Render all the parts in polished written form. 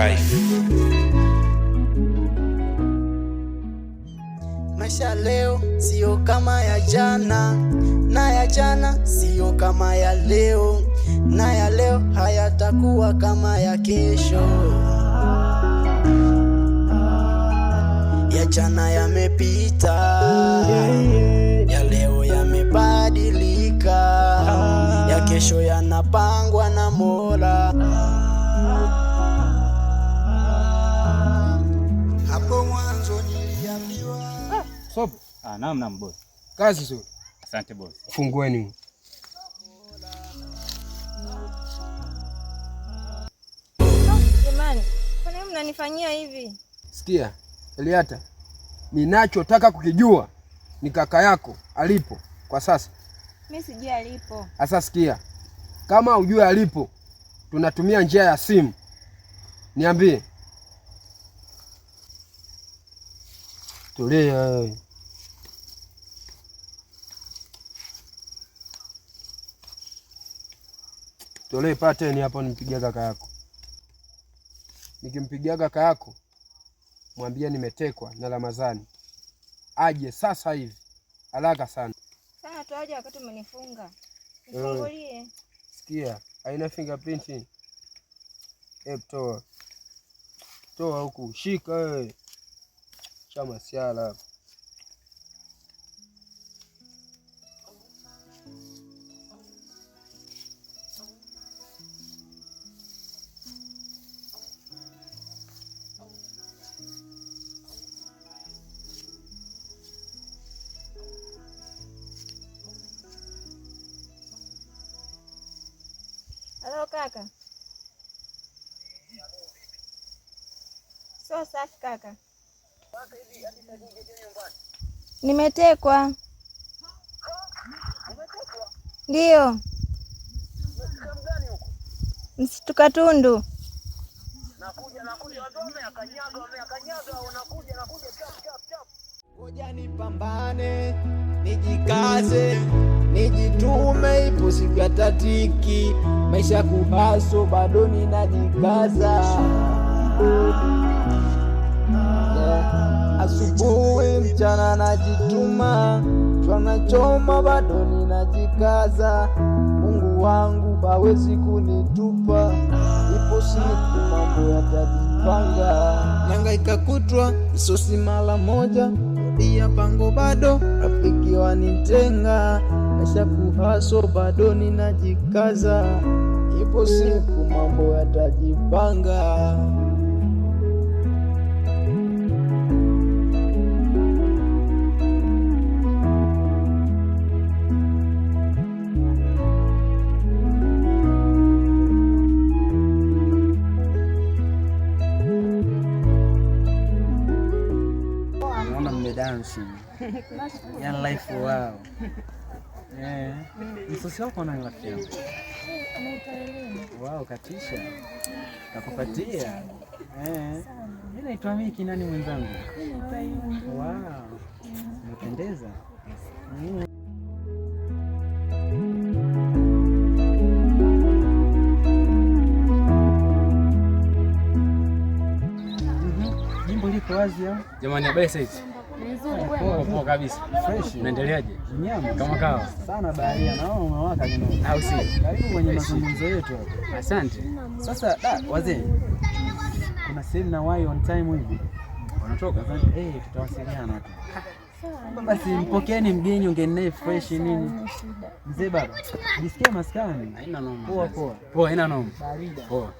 life. Maisha leo sio kama ya jana, na ya jana sio kama ya leo, na ya leo hayatakuwa kama ya kesho. Ya jana yamepita, ya leo yamebadilika, ya kesho yanapangwa na Mola. Hapo mwanzo niliambiwa. Sopo? Naam boss. Kazi nzuri. Asante boss. Fungueni. Jamani, kwa nini mnanifanyia hivi? Sikia, Eliata. Ninachotaka kukijua ni kaka yako alipo kwa sasa. Mimi sijui alipo. Sasa sikia. Kama hujui alipo, tunatumia njia ya simu. Niambie. Tulia. Tole pateni hapo nimpigia kaka yako. Nikimpigia kaka yako, mwambie nimetekwa na Ramadhani. Aje sasa hivi. Haraka sana. Sana tu aje wakati umenifunga. Nifungulie. Sikia, haina fingerprint. Toa. Toa huku, shika wewe. Chama siala. Halo kaka. So safi kaka. Nimetekwa. Ndio. Msitu Katundu. Nakuja wazome akanyaga unakuja chap. Ngoja nipambane, nijikaze, nijitume, ipo siku yatatiki. Maisha kuhaso bado ninajikaza. Asubuhi mchana najituma, tunachoma bado ninajikaza. Mungu wangu hawezi kunitupa, ipo siku mambo yatajipanga. Nangaika kutwa sosi mara moja, dia pango bado rafiki wanitenga. Maisha kuhaso bado ninajikaza, ipo siku mambo yatajipanga. Dancing. Yan life wow. Msosi wako na rafiki yangu. Wow, katisha. Nakupatia. Mimi naitwa Miki, nani mwenzangu? Wow. Unapendeza. Jimbo liko wazi au? Jamani, habari sasa? Poa kabisa. Fresh. Unaendeleaje? Nyama kama kawa. Sana baharia, naona umewaka kinoma. Au si? Karibu kwenye mazungumzo yetu hapa. Asante. Sasa wazee, kuna sehemu na why on time hivi Wanatoka? Tutawasiliana tu. Basi mpokeeni mgeni, ongeni naye fresh nini. Mzee baba, jisikie maskani. Haina noma. Poa, haina noma. Barida. Poa.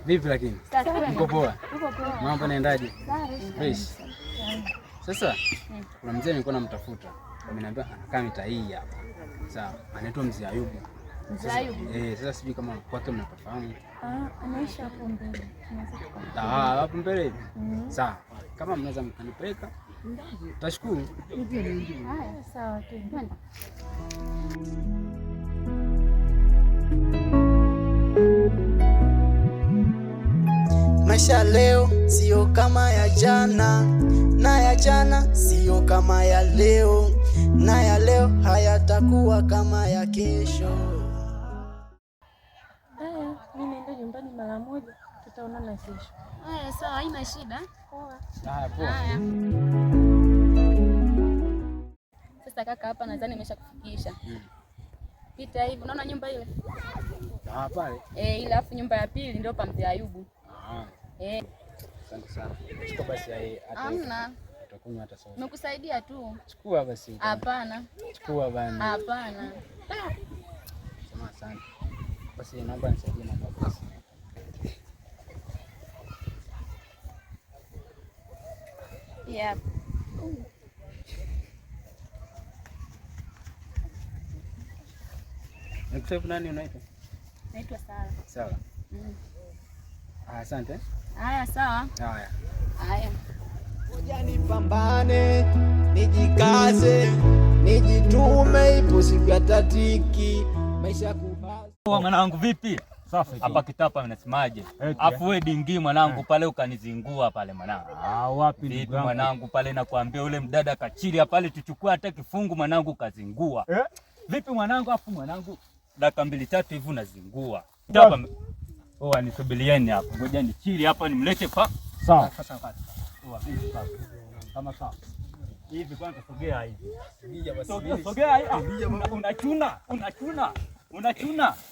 Vipi lakini? Mko poa? Mambo yanaendaje? Fresh. Sasa kuna mzee nilikuwa namtafuta. Ameniambia anakaa mitaa hii hapa. Sawa. Anaitwa Mzee Ayubu. Sasa sijui kama kwake mnafahamu. Anaishi hapo mbele. Hapo mbele. Sawa. Kama mnaweza mkanipeleka, tashukuru. Haya, sawa tu. Maisha leo sio kama ya jana, na ya jana sio kama ya leo, na ya leo hayatakuwa kama ya kesho. Haya, mimi naenda nyumbani mara moja, tutaonana kesho. Haya sawa, haina shida. Poa. Haya poa. Haya. Sasa kaka, hapa nadhani nimeshakufikisha. Pita hivi, unaona nyumba ile? Pale. Ile afu nyumba ya pili ndio pa Mzee Ayubu. Asante sana. Chukua basi hata. Hamna. Utakunywa hata soda. Nimekusaidia tu. Chukua basi. Hapana. Chukua bana. Hapana. Sema asante. Basi naomba nisaidie na basi. Yep. Nikusaidie nani unaitwa? Naitwa Sara. Sawa. Asante. Haya sawa. Haya. Haya. Ngoja nipambane, nijikaze, nijitume, ipo siku ya tatiki, maisha kubaza. Mwanangu vipi? Safi. Hapa kitapa mnasemaje? Afu wewe dingi mwanangu pale ukanizingua pale mwanangu. Wapi vipi mwanangu pale nakwambia ule mdada kachilia pale tuchukue hata kifungu mwanangu kazingua. Vipi mwanangu afu mwanangu dakika 2-3 hivi unazingua. Hapa anisubirieni hapo. Ngoja nichili hapa nimlete pa. Sawa. Kama sawa. Hivi kwanza sogea hivi. Sogea basi. Sogea hivi. Unachuna.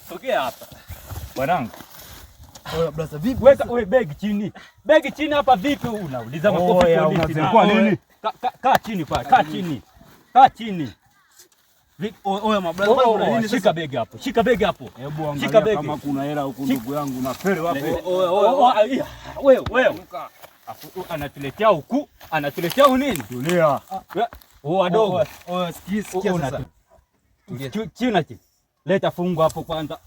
Sogea hapa. Bwanangu. Oya brother vipi? Weka wewe begi chini. Begi chini hapa vipi unauliza makofi polisi. Unazingua nini? Kaa chini pale. Kaa chini. Oya mabrother kuna nini? Shika begi hapo. Hebu angalia kama kuna hela huko ndugu yangu na pele wapo. Wewe. Anatuletea huku. Anatuletea nini? Tulia. Wadogo. Sikia sasa. Chini. Leta fungu hapo kwanza.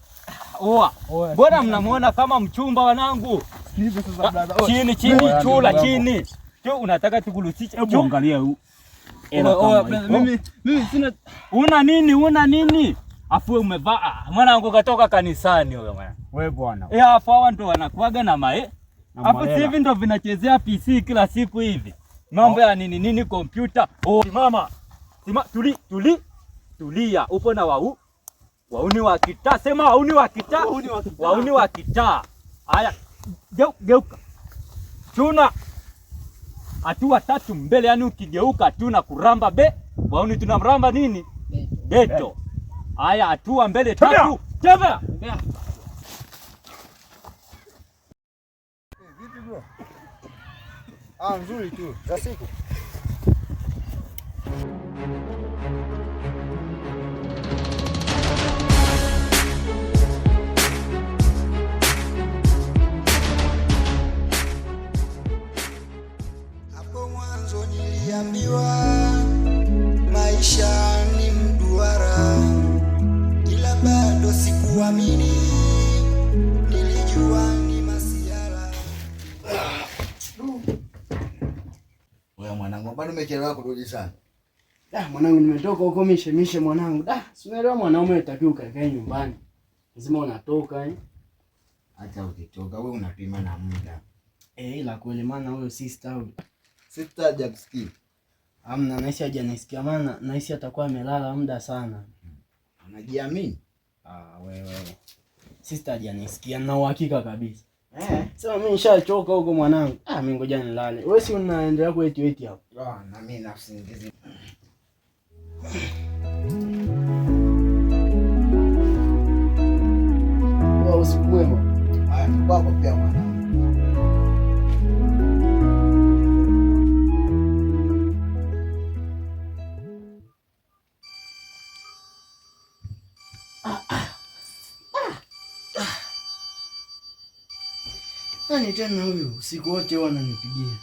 Bora mnamuona kama mchumba wanangu. Sikiliza sasa brother. Chini, chula chini. Tu unataka tukulusishe. Hebu angalia huu. Mimi sina. Una nini? Afu umevaa. Mwanangu katoka kanisani wewe mwana. Wewe bwana. Afu hawa ndo wanakuaga na mae. Afu hivi ndo vinachezea PC kila siku hivi. Mambo ya nini kompyuta. Mama. Tulia. Upo na wauni wa kitaa. Sema wauni wa kitaa. Haya. Geuka. Chuna. Hatua 3 mbele, yani ukigeuka tuna kuramba wauni tunamramba nini? Beto. Haya hatua mbele 3. Tembea. Vipi bro? Nzuri tu. Za siku. Niliambiwa maisha ni mduara, ila bado sikuamini, nilijua ni masiara. Wewe mwanangu, bado umechelewa kurudi sana. Mwanangu nimetoka huko mishe mwanangu. Si unaelewa mwanaume unatakiwa ukae nyumbani. Lazima unatoka Hata ukitoka wewe unapima na muda. Ila kweli maana huyo sister hajakusikia. Hamna, nahisi hajanisikia maana nahisi atakuwa amelala muda sana. Unajiamini? Wewe. Sister hajanisikia na uhakika kabisa. Sasa mimi nishachoka huko mwanangu. Mimi ngoja nilale. Wewe si unaendelea kueti hapo? Na mimi nafsi ngizi. Usiku mwema. Kwako pia mwanangu. Nani tena huyu? Usiku wote wananipigia.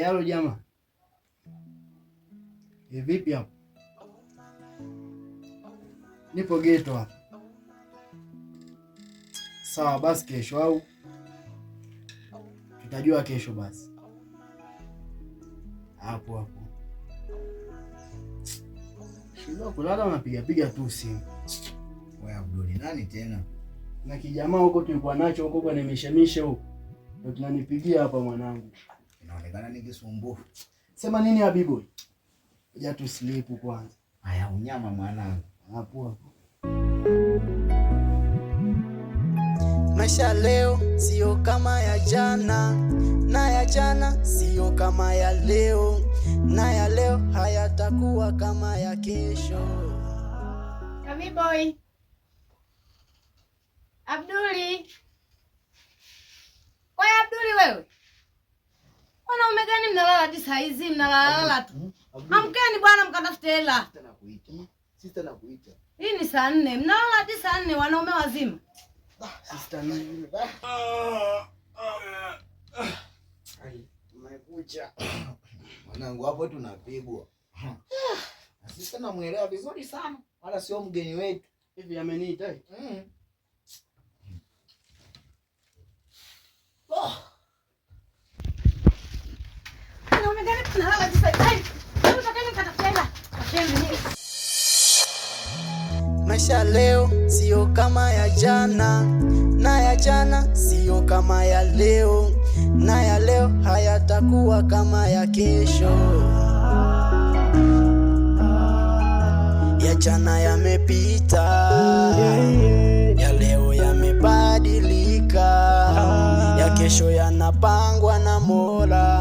Halo jamaa. Vipi hapo? Nipo geto hapa. Sawa basi kesho au tutajua kesho basi. Hapo. Shida kulala unapiga tu simu. Wewe Abduli nani tena? Na kijamaa huko tulikuwa nacho huko kwa nimeshemishe huko. Ndio tunanipigia hapa mwanangu. Inaonekana ni kisumbufu. Sema nini Habibu? Kuja tu sleep kwanza. Haya unyama mwanangu. Hapo. Maisha leo sio kama ya jana, na ya jana sio kama ya leo, na ya leo hayatakuwa kama ya kesho. Kami boy. Abduli. Wewe Abduli wewe. Wanaume gani mnalala hadi saa hizi mnalala tu? Amkeni bwana mkatafute hela. Sister nakuita. Hii ni saa 4. Mnalala hadi saa 4 wanaume wazima. Sister ni. Umekuja. Mwanangu hapo tunapigwa. Sister namuelewa vizuri sana. Wala sio mgeni wetu. Hivi ameniita? Wanaume gani mnalala hadi saa 5? Hebu tokeni mkatafute hela. Maisha leo sio kama ya jana, na ya jana sio kama ya leo, na ya leo hayatakuwa kama ya kesho. Ya jana yamepita, ya leo yamebadilika, ya kesho yanapangwa na Mola.